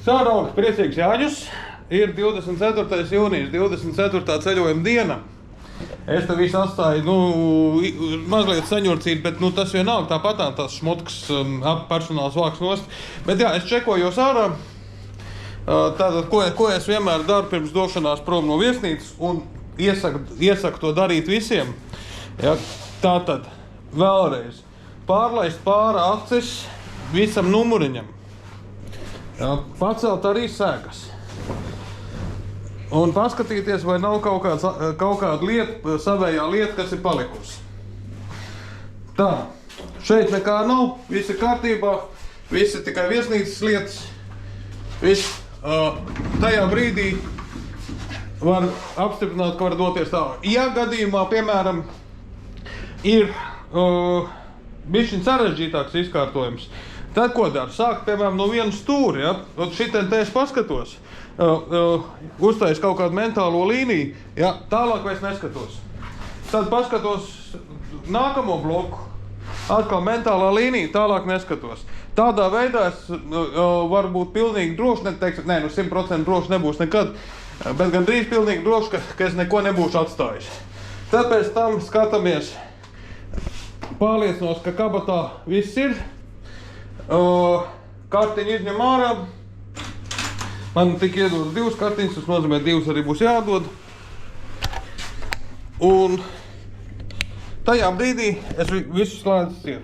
Sāraugs priecīgs Jāņus. Ir 24. jūnijas, 24. ceļojuma diena. Es te visu atstāju, mazliet saņurcīt, bet tas vienalga tāpatām tās šmutkas personāls vāks nost. Bet jā, es čekojos ārā. Tātad, ko es vienmēr daru pirms došanās prom no viesnīcas un iesaku to darīt visiem. Ja, tātad, vēlreiz, pārlaist pāri acis visam numuriņam. Ja, pacelt arī sēgas. Un paskatīties, vai nav kaut kāda lieta, savējā lieta, kas ir palikusi. Tā, šeit nekā nav, viss ir kārtībā, viss ir tikai viesnīcas lietas. Viss tajā brīdī var apstiprināt, ka var doties tālāk. Ja gadījumā, piemēram, ir bišķiņ sarežģītāks izkārtojums, tad ko dara? Sāk, piemēram, no viena stūra, ja? Šitien te es paskatos. Uztais kaut kādu mentālo līniju, ja, tālāk vairs neskatos. Tad paskatos nākamo bloku, atkal mentālā līnija, tālāk neskatos. Tādā veidā es varu būt pilnīgi droši, neteiksim, 100% droši nebūs nekad, bet gan drīz pilnīgi droši, ka es neko nebūšu atstājis. Tad pēc tam skatāmies, pārliecinos, ka kabatā viss ir, kartiņu izņem ārā. Man tika iedod 2 kartiņas, tas nozīmē 2 arī būs jādod. Un tajā brīdī es visu slēdzu ciet.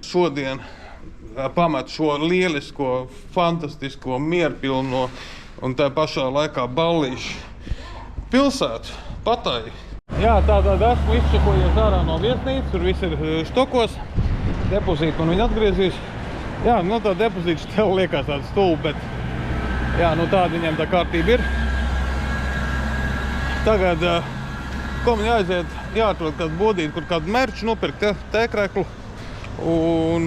Šodien pametu šo lielisko, fantastisko, mierpilno un tā pašā laikā ballīšu pilsētu, Pataji. Jā, tātad esmu izčekojies ārā no viesnīcas, tur viss ir štokos. Depozīti man viņi atgriezīs. Jā, tā depozīts tev liekas tāds stulbi, bet jā, tāda viņiem tā kārtība ir. Tagad, ko man jāaiziet, jāatrod kādu bodīti, kur kādu merču nopirkt, tēkreklu un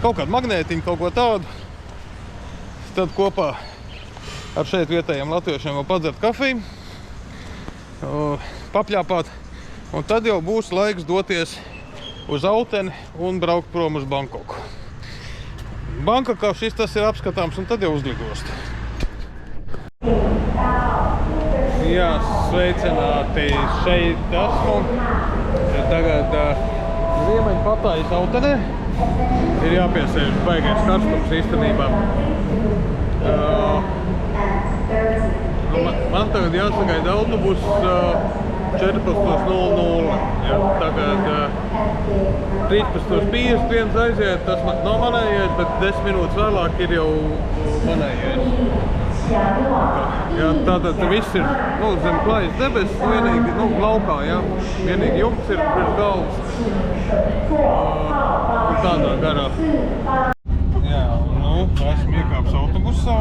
kaut kādu magnētiņu, kaut ko tādu. Tad kopā ar šeit vietējiem latviešiem vēl padzert kafiju, papļāpāt, un tad jau būs laiks doties uz Auteni un braukt prom uz Bankoku. Bankokā šis tas ir apskatāms, un tad jau uzlidost. Jā, sveicināti, šeit esmu. Tagad Ziemeņu Patajas Autenē. Ir jāpiesēž baigais karstums īstenībā. Man tagad jāsagaida autobus 14:00. Ja, tagad 13:51 aiziet, tas nav manējais, bet 10 minūtes vēlāk ir jau manējais. Ja, tātad viss ir zem klājas debesis, vienīgi laukā, ja, vienīgi jumts ir priekš galvas. Un tādā garā. Jā, esmu iekāps autobusā.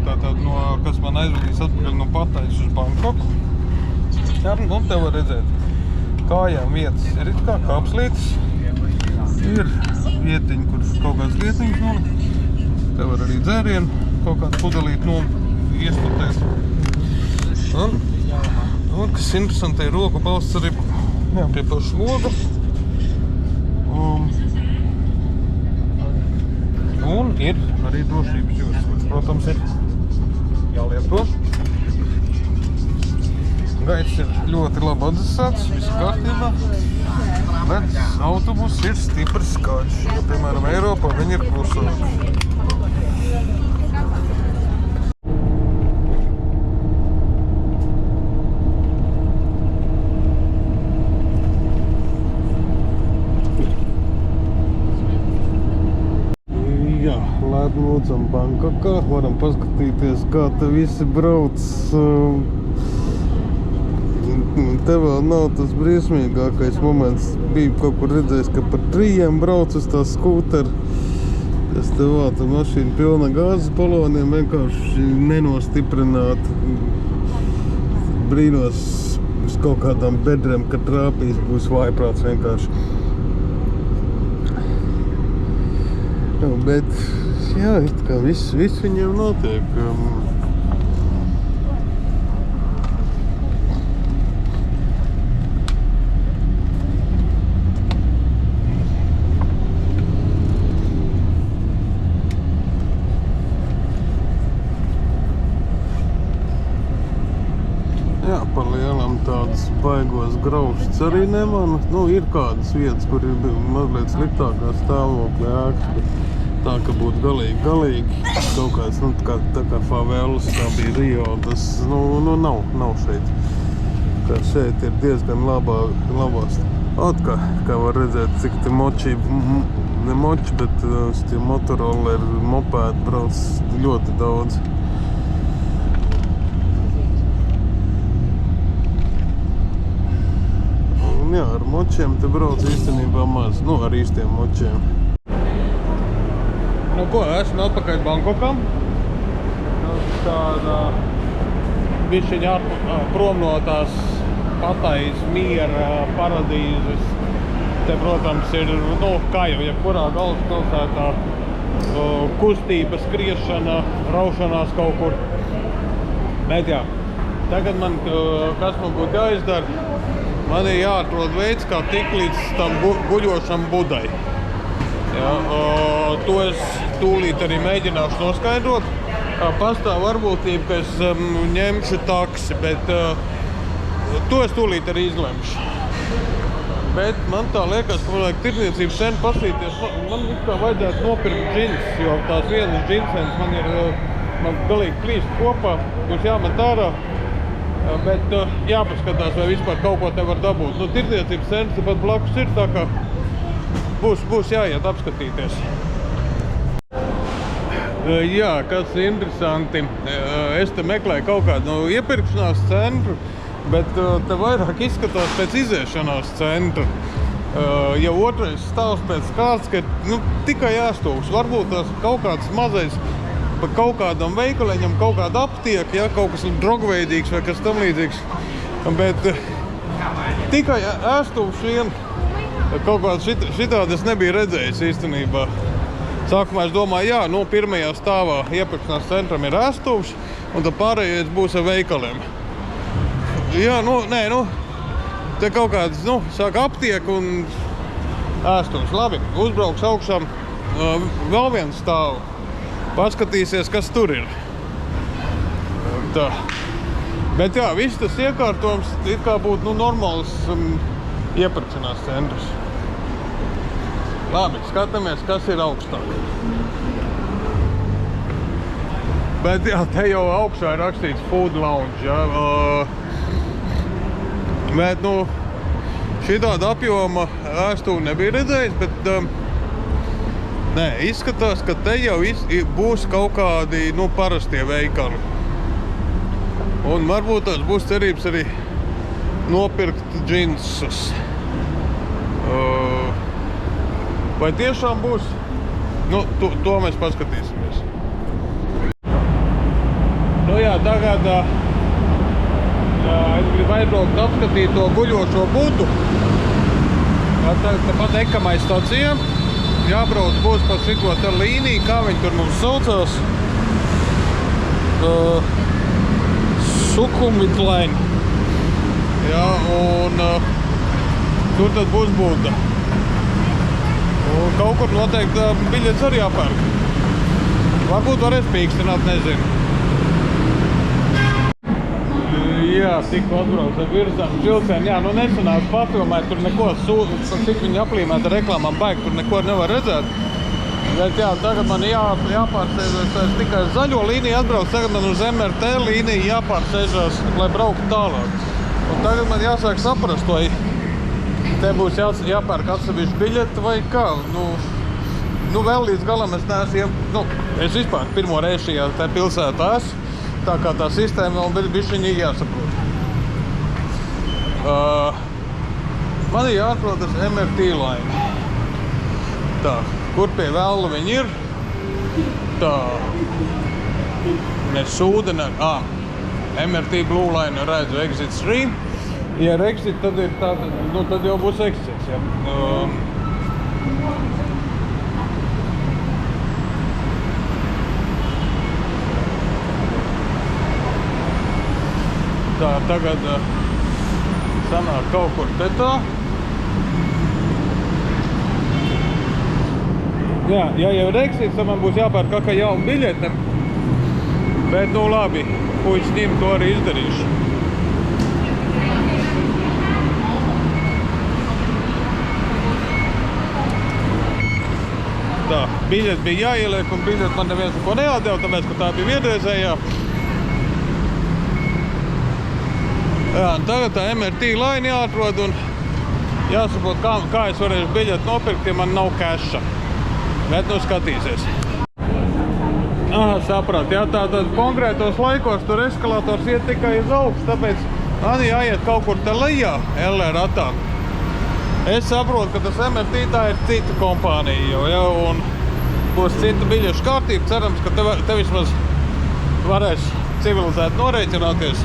Tātad, kas man aizvedīs atpakaļ no Patajas uz Bankoku. Jā, un te var redzēt, kājām vietas ir it kā kāpslītes. Ir vietiņi, kur kaut kāds lietiņas nolikt. Te var arī dzērienu, kaut kādu pudelīti iespatēt. Un kas interesanti, ir roku balsts arī pie paša loga. Un ir arī drošības jūras, protams, ir jālieto. Gaids ir ļoti labi atdzesāts, viss kārtībā, bet autobus ir stipri skaļš, jo, piemēram, Eiropā viņi ir klusāki. Jā, lēdni lūdzam Bankokā, varam paskatīties, kā te visi brauc. Te vēl nav tas briesmīgākais moments. Biju kaut kur redzējis, ka par 3 brauc uz tā skūteru. Tas te vēl tā mašīna pilna gāzes baloniem, vienkārši nenostiprināta. Brīnos uz kaut kādām bedrēm, kad trāpīs, būs vājprāts vienkārši. Bet, jā, it kā viss viņiem notiek. graušas arī nemanu. Nu, ir kādas vietas, kur ir mazliet sliktākā stāvoklī ēkas, bet tā, ka būtu galīgi kaut kāds, nu, tā kā favelas, tā bija Rio, tas, nu nav šeit. Kā šeit ir diezgan labās. Kā var redzēt, cik te moči, ne moči, bet tie motorolleri, mopēdi brauc ļoti daudz. Un jā, ar močiem te brauc īstenībā maz, nu ar īstiem močiem. Nu ko, esmu atpakaļ Bankokā. Tāda bišķiņa prom no tās Patajas miera paradīzes. Te, protams, ir, nu, kā jau jebkurā galvaspilsētā, kustība, skriešana, raušanās kaut kur. Bet jā, tagad kas man būtu jāizdara, man ir jāatrod veids, kā tikt līdz tam guļošam Budai. Jā, to es tūlīt arī mēģināšu noskaidrot. Pastāv varbūtība, ka es ņemšu taksi, bet to es tūlīt arī izlemšu. Bet man tā liekas, ka man vajag tirdzniecības centru pasīties. Man kā vajadzētu nopirkt džins, jo tās vienas džinsenes man galīgi plīst kopā, kurš jāmet ārā. Bet jāpaskatās, vai vispār kaut ko te var dabūt. Nu, tirdzniecības centrs pat blakus ir, tā kā būs jāiet apskatīties. Jā, kas interesanti, es te meklēju kaut kādu iepirkšanās centru, bet te vairāk izskatās pēc iziešanās centra. Jau otrais stāvs pēc kāds, ka tikai jāstūks. Varbūt tās kaut kāds mazais, pa kaut kādam veikaleņam, kaut kāda aptieka, ja, kaut kas drogveidīgs vai kas tam līdzīgs. Bet tikai ēstūks vien. Kaut kāds šitādi es nebiju redzējis īstenībā. Sākumā es domāju, jā, pirmajā stāvā iepirkšanās centram ir ēstūks, un tad pārējais būs ar veikaliem. Jā, te kaut kāds, sāk aptiek un ēstums. Labi, uzbrauks augšām vēl viens stāvu. Paskatīsies, kas tur ir. Tā. Bet jā, viss tas iekārtojums it kā būtu normāls iepirkšanās centrs. Labi, skatāmies, kas ir augstāk. Bet jā, te jau augšā ir rakstīts Food Lounge, jā. Bet, šitāda apjoma ēstuvi nebija redzējis, bet nē, izskatās, ka te jau būs kaut kādi, parastie veikali. Un varbūt tās būs cerības arī nopirkt džinsus. Vai tiešām būs? To mēs paskatīsimies. Jā, tagad es gribu aizbraukt apskatīt to guļošo Budu. Tepat Ekamai stacija. Jābrauc būs pa šito te līniju, kā viņi tur mums saucās. Sukhumvit line. Jā, un tur tad būs Buda. Un kaut kur noteikti biļets arī jāpērk. Varbūt varēs pīkstināt, nezinu. Jā, tikko atbrauc ar virzām vilcienu. Jā, nesanās papilmēt, tur neko cik viņi aplīmēt ar reklāmām baigi, tur neko nevar redzēt. Bet jā, tagad man jāpārsēžas, es tikai zaļo līniju atbrauc, tagad man uz MRT līniju jāpārsēžas, lai brauktu tālāk. Un tagad man jāsāk saprast, vai te būs jāpērk atsevišķi biļeti vai kā. Vēl līdz galam es neesmu, es vispār pirmo reizi šajā te pilsētā esmu. Tā kā tā sistēma vēl bišķiņi jāsaprot. Man ir jāatrod tas MRT line. Tā, kur pie vēla viņi ir? Tā. Mēs ūdeni. MRT Blue Line redzu exit 3. Ja ir exit, tad ir tā, tad jau būs exits, jā. Tā, tagad sanāk kaut kur te tā. Jā, ja jau ir exits, tad man būs jāpērk kā jauna biļete. Bet, labi, puiši ņem to arī izdarīšu. Tā, biļeti bija jāieliek un biļeti man neviens neko neatdeva, tāpēc, ka tā bija vienreizējā. Jā, un tagad tā MRT line jāatrod un jāsaprot, kā es varēšu biļeti nopirkt, ja man nav keša. Bet nu skatīsies. Saprat, jā, tātad konkrētos laikos tur eskalators iet tikai uz augstu, tāpēc man jāiet kaut kur te lejā LR ratā. Es saprotu, ka tas MRT tā ir cita kompānija jau, ja, un būs cita biļešu kārtība. Cerams, ka te vismaz varēs civilizēt norēķināties.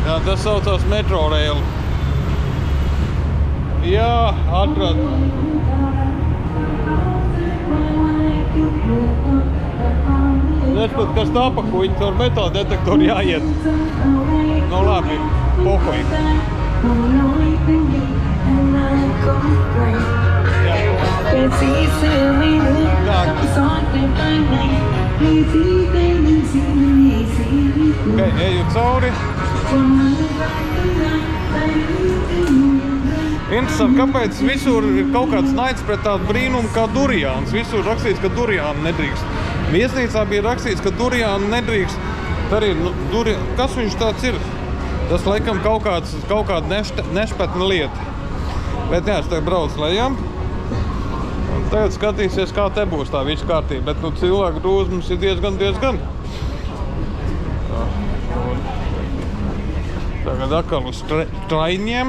Jā, tas saucās Metrorail. Jā, atrad. Nespēt, kas tā pa kuņi, caur metāla detektoru jāiet. Nu labi, pohoji. Ok, eju cauri. Interesanti, kāpēc visur ir kaut kāds naids pret tādu brīnumu kā duriāns. Visur rakstīts, ka duriānu nedrīkst. Viesnīcā bija rakstīts, ka duriānu nedrīkst. Arī, kas viņš tāds ir? Tas laikam kaut kāda nešpatna lieta. Bet jā, es tagad braucu lejām. Un tagad skatīsies, kā te būs tā viss kārtība. Bet cilvēku drūzums ir diezgan. Tagad atkal uz traiņiem.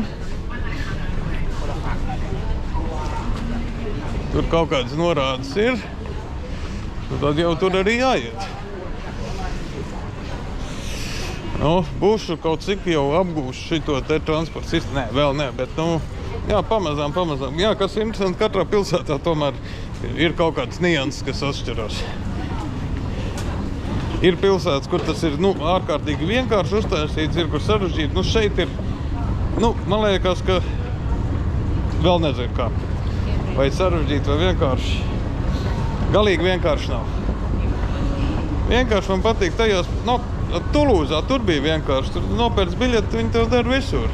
Tur kaut kādas norādes ir. Tad jau tur arī jāiet. Būšu kaut cik jau apgūšu šito te transporta sistēmu. Nē, vēl ne, bet jā, pamazām. Jā, kas ir interesanti, katrā pilsētā tomēr ir kaut kāds nianses, kas atšķirās. Ir pilsētas, kur tas ir ārkārtīgi vienkārši uztaisīts, ir kur sarežģīti. Šeit ir, man liekas, ka vēl nezinu kā. Vai sarežģīti, vai vienkārši. Galīgi vienkārši nav. Vienkārši man patīk tajās, Tulūzā tur bija vienkārši. Tur nopērts biļeti, viņi to dara visur.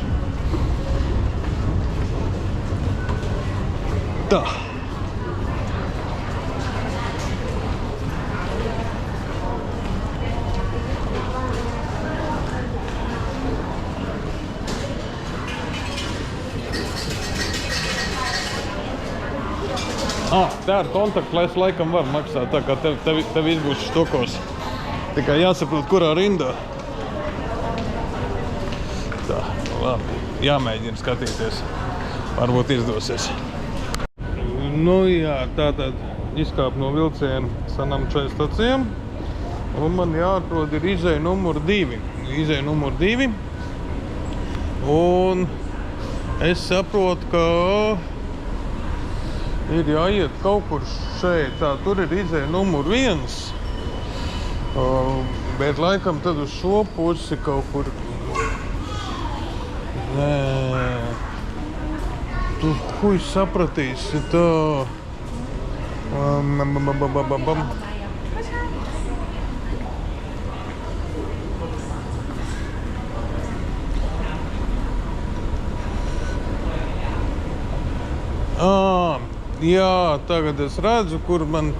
Tā. Tā ar kontaktlesu laikam var maksāt, tā kā tev izbūs štokos. Tikai jāsaprot, kurā rindā. Tā, labi. Jāmēģina skatīties. Varbūt izdosies. Jā, tātad izkāp no vilciena Sanam 4 stacijām. Un man jāatrod ir izeja numur 2. Izeja numur 2. Un es saprotu, ka ir jāiet kaut kur šeit. Tā, tur ir izeja numur 1. Bet laikam tad uz šo pusi kaut kur. Nē. Tu huj sapratīsi tā. Jā, tagad es redzu, kur man,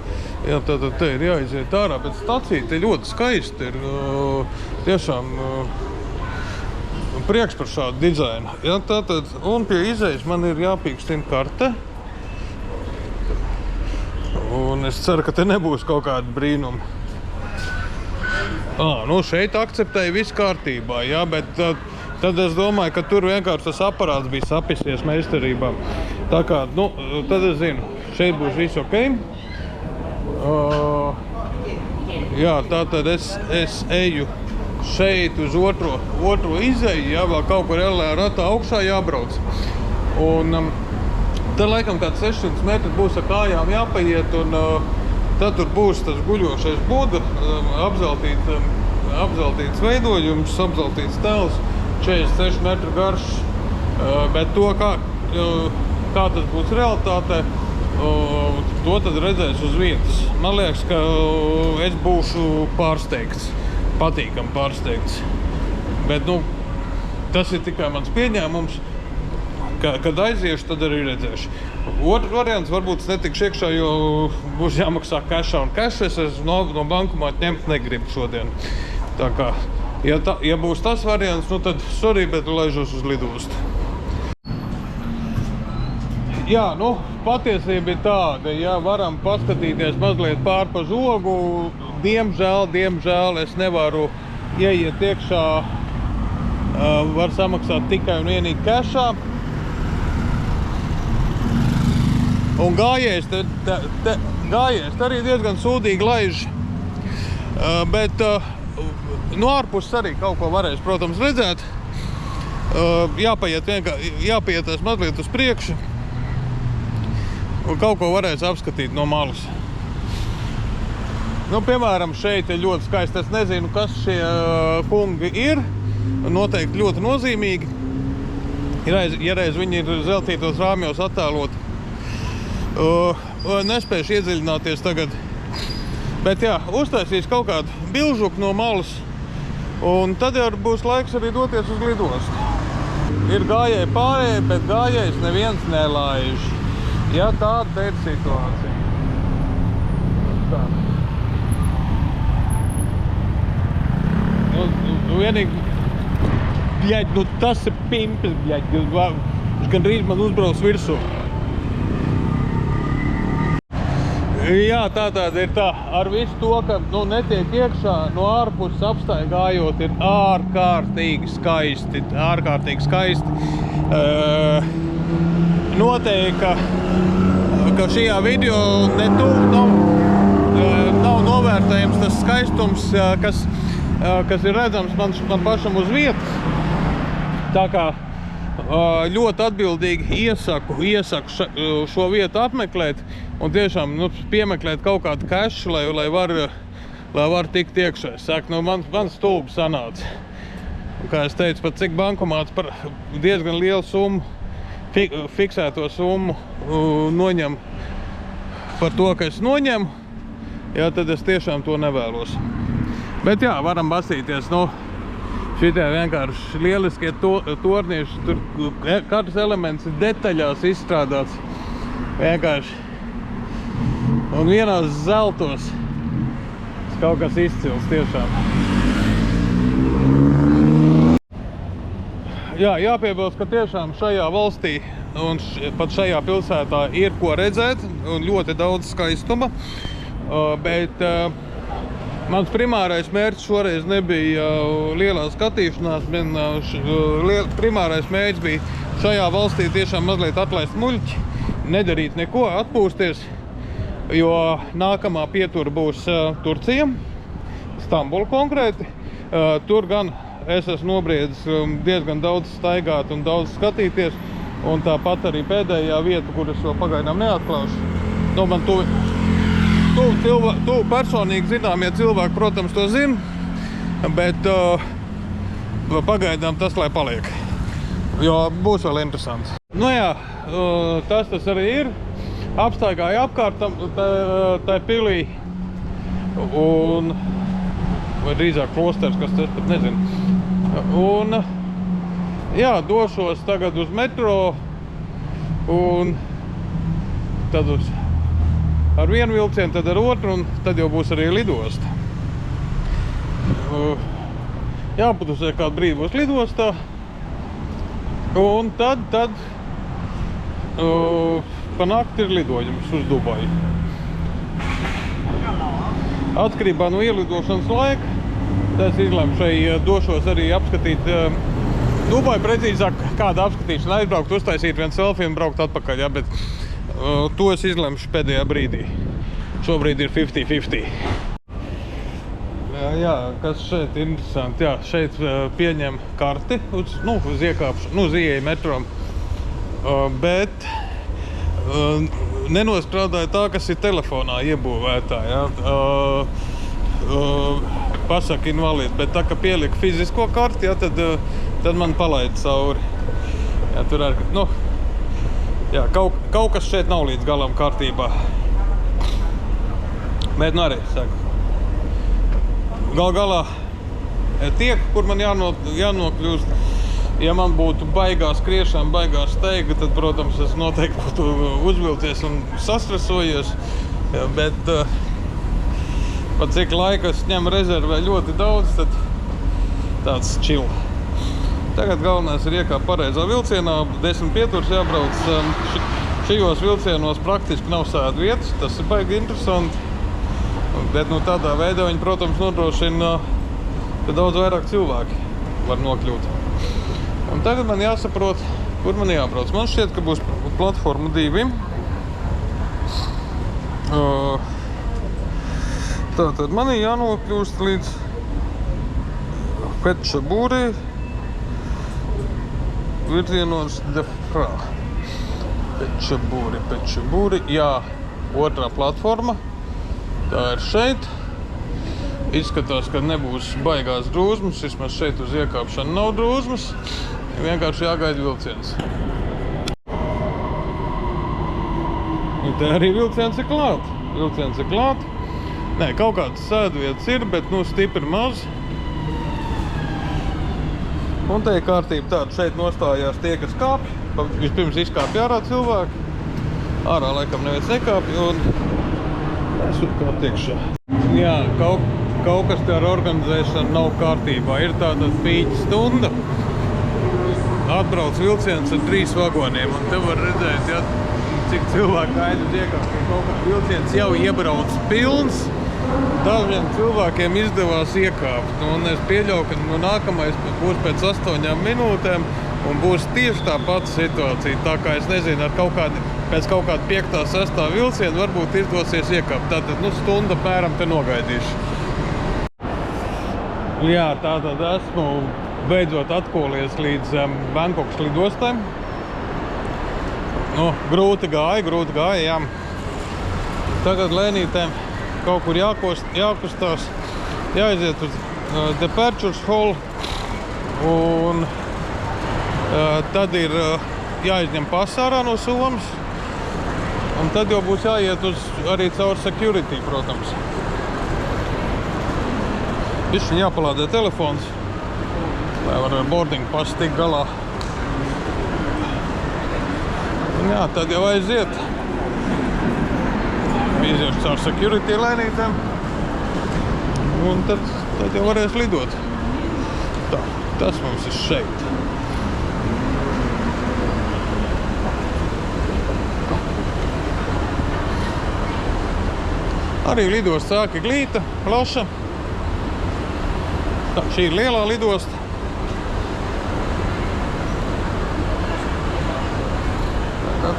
jā, tātad te ir jāiziet ārā, bet stacija te ļoti skaisti ir, tiešām priekš par šādu dizainu. Jā, tātad, un pie izejas man ir jāpīkstina karte. Un es ceru, ka te nebūs kaut kāda brīnuma. Šeit akceptēja viss kārtībā, jā, bet tad es domāju, ka tur vienkārši tas aparāts bija sapisies meistarībā. Tā kā, tad es zinu, šeit būs viss ok. Jā, tātad es eju šeit uz otro izeju, jā, vēl kaut kur LR ratā augšā jābrauc. Un tad laikam kāds 600 metri būs ar kājām jāpaiet, un tad tur būs tas guļošais buda, apzeltīts veidojums, apzeltīts tēls, 46 metru garš, bet to, kā tas būs realitātē, to tad redzēs uz vietas. Man liekas, ka es būšu pārsteigts, patīkam pārsteigts. Bet, tas ir tikai mans pieņēmums. kad aiziešu, tad arī redzēšu. Otrs variants, varbūt es netikšu iekšā, jo būs jāmaksā kešā un kešas. Es no bankomāta ņemt negribu šodien. Tā kā, ja būs tas variants, nu tad sorry, bet laižos uz lidostu. Jā, nu, patiesība ir tāda, ja varam paskatīties mazliet pār pa žogu, diemžēl es nevaru ieiet iekšā, var samaksāt tikai un vienīgi kešā. Un gājējs arī diezgan sūdīgi laiž, bet no ārpuses arī kaut ko varēs, protams, redzēt. Jāpaietās mazliet uz priekšu. Un kaut ko varēs apskatīt no malas. Nu, piemēram, šeit ir ļoti skaisti. Es nezinu, kas šie kungi ir. Noteikti ļoti nozīmīgi. Ja reiz viņi ir zeltītos rāmjos attēloti. Nespēšu iedziļināties tagad. Bet jā, uztaisīs kaut kādu bilžuku no malas. Un tad jau būs laiks arī doties uz lidostu. Ir gājēji pārējie, bet gājējs neviens nelaiž. Ja tāda ir situācija. Tā. Nu vienīgi, bļaļ, nu tas ir pimpis, bļaļ, viņš gandrīz man uzbrauc virsū. Jā, tāda ir tā. Ar visu to, ka netiek iekšā, no ārpuses apstaigājot, ir ārkārtīgi skaisti. Noteikti, ka šajā video nav novērtējums tas skaistums, kas ir redzams man pašam uz vietas. Tā kā ļoti atbildīgi iesaku šo vietu apmeklēt un tiešām piemeklēt kaut kādu kešu, lai var tikt iekšā. Es saku, man stulbi sanāca. Un, kā es teicu, pat cik bankomāts par diezgan lielu summu, fiksēto summu noņem par to, ka es noņemu, jā, tad es tiešām to nevēlos. Bet jā, varam basīties, šitie vienkārši lieliskie tornieši, tur katrs elements ir detaļās izstrādāts, vienkārši. Un vienās zeltos, kaut kas izcils tiešām. Jā, jāpiebilst, ka tiešām šajā valstī un pat šajā pilsētā ir ko redzēt un ļoti daudz skaistuma, bet mans primārais mērķis šoreiz nebija lielā skatīšanās, bet primārais mērķis bija šajā valstī tiešām mazliet atlaist muļķi, nedarīt neko, atpūsties, jo nākamā pietura būs Turcija, Stambula konkrēti. Tur gan es esmu nobriedis diezgan daudz staigāt un daudz skatīties, un tāpat arī pēdējā vieta, kur es vēl pagaidām neatklāšu. Man tuvu personīgi zināmie cilvēki, protams, to zina, bet pagaidām tas, lai paliek, jo būs vēl interesants. Nu jā, tas arī ir. Apstaigāju apkārt tai pilī, un vai drīzāk klosters, kas tas pat nezinu. Un jā, došos tagad uz metro un tad ar vienu vilcienu, tad ar otru, un tad jau būs arī lidosta. Jāpatusē kādu brīdi būs lidostā, un tad pa nakti ir lidojums uz Dubaju. Atkarībā no ielidošanas laika, es izlēmu došos arī apskatīt Dubaju, precīzāk kādu apskatīšanu, aizbraukt, uztaisīt vienu selfiju un braukt atpakaļ, jā, bet to es izlemšu pēdējā brīdī. Šobrīd ir 50-50. Jā, kas šeit ir interesanti, jā, šeit pieņem karti uz iekāpšanu, uz ieeju metrom, bet nenoskrādāja tā, kas ir telefonā iebūvētā, jā. Pasaka invalīdi, bet tā, ka pielika fizisko karti, jā, tad man palaida cauri. Jā, tur arī, jā, kaut kas šeit nav līdz galam kārtībā. Bet arī, saku, gal galā tiek, kur man jānokļūst, Ja man būtu baigā skriešana, baigā steiga, tad, protams, es noteikti būtu uzvilcies un sastresojies. Bet pat cik laika es ņemu rezervē ļoti daudz, tad tāds chill. Tagad galvenais ir iekāpt pareizā vilcienā, 10 pieturas jābrauc. Šajos vilcienos praktiski nav sēdu vietas, tas ir baigi interesanti. Bet tādā veidā viņi, protams, nodrošina, ka daudz vairāk cilvēki var nokļūt. Un tagad man jāsaprot, kur man jābrauc. Man šķiet, ka būs platforma 2. Tātad man ir jānokļūst līdz Pečabūrī virzienos Defrā. Pečabūri, jā, otrā platforma. Tā ir šeit. Izskatās, ka nebūs baigās drūzmas, vismaz šeit uz iekāpšanu nav drūzmas. Vienkārši jāgaida vilciens. Un te arī vilciens ir klāt. Nē, kaut kādas sēdvietas ir, bet stipri maz. Un te ir kārtība tāda, šeit nostājās tie, kas kāpj. Vispirms izkāpj ārā cilvēki. Ārā laikam neviens nekāpj un es kā tiekšā. Jā, kaut kas te ar organizēšanu nav kārtībā. Ir tāda pīķa stunda. Atbrauc vilciens ar 3 vagoniem, un te var redzēt, ja, cik cilvēki gaida uz iekāpšanu. Kaut kā vilciens jau iebrauc pilns, dažiem cilvēkiem izdevās iekāpt. Un es pieļauju, ka nākamais būs pēc 8 minūtēm, un būs tieši tā pati situācija. Tā kā es nezinu, pēc kaut kāda 5. 6. vilciena varbūt izdosies iekāpt. Tātad, stunda apmēram te nogaidīšu. Jā, tātad esmu beidzot atkolies līdz Bankokas lidostai. Grūti gāja, jā. Tagad lēnītēm kaut kur jākustās, jāiziet uz Departures Hall, un tad ir jāizņem pasa ārā no somas, un tad jau būs jāiet arī caur security, protams. Višķiņ jāpalādē telefons, lai var ar boarding pasu tikt galā. Un jā, tad jau aiziet. Iziešu caur security lēnītēm. Un tad jau varēs lidot. Tā, tas mums ir šeit. Arī lidosta sāka glīta, plaša. Tā, šī ir lielā lidosta.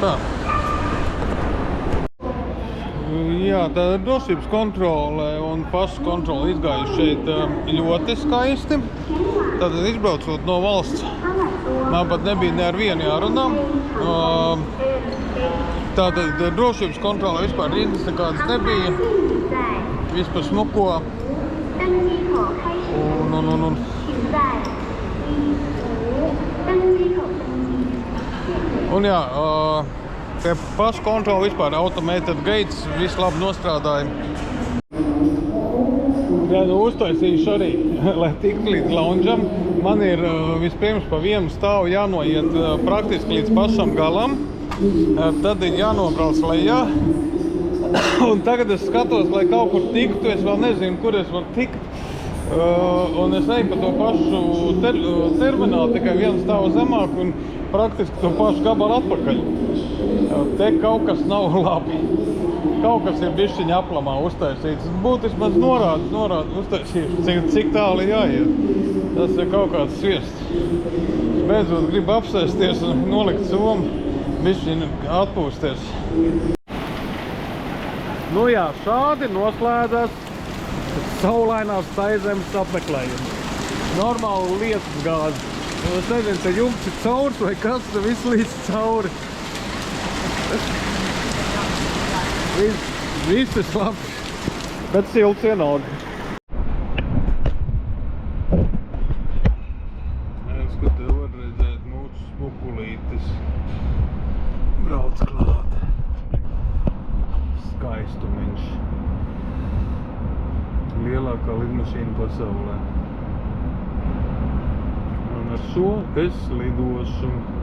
Tā. Jā, tā drošības kontrole un pasu kontrole izgājuši šeit ļoti skaisti. Tātad izbraucot no valsts, man pat nebija ne ar vienu jārunā. Tātad drošības kontrole vispār rindas nekādas nebija. Vispār smuko. Un jā, pie pasu kontrola vispār automated gates viss labi nostrādāja. Jā, uztaisīšu arī, lai tiktu līdz loungeam. Man ir vispirms pa vienu stāvu jānoiet praktiski līdz pašam galam. Tad ir jānobrauc lejā. Un tagad es skatos, lai kaut kur tiktu, es vēl nezinu, kur es varu tikt. Un es eju pa to pašu terminālu, tikai vienu stāvu zemāk un praktiski to pašu gabalu atpakaļ. Te kaut kas nav labi. Kaut kas ir bišķiņa aplamā uztaisīts. Būtu vismaz norādes uztaisīts, cik tāli jāiet. Tas ir kaut kāds sviests. Beidzot gribu apsēsties un nolikt somu, bišķiņa atpūsties. Nu jā, šādi noslēdzas saulainās Saezemes apmeklējums. Normāli lietus gāzi. Es nezinu, te jumts ir caurs vai kas, te viss līdz cauri. Viss ir slapš, bet silts vienalga. Es, ka te var redzēt mūsu smukulītes. Brauc klāt. Skaistumiņš. Lielākā lidmašīna pasaulē. Un ar šo es lidošu.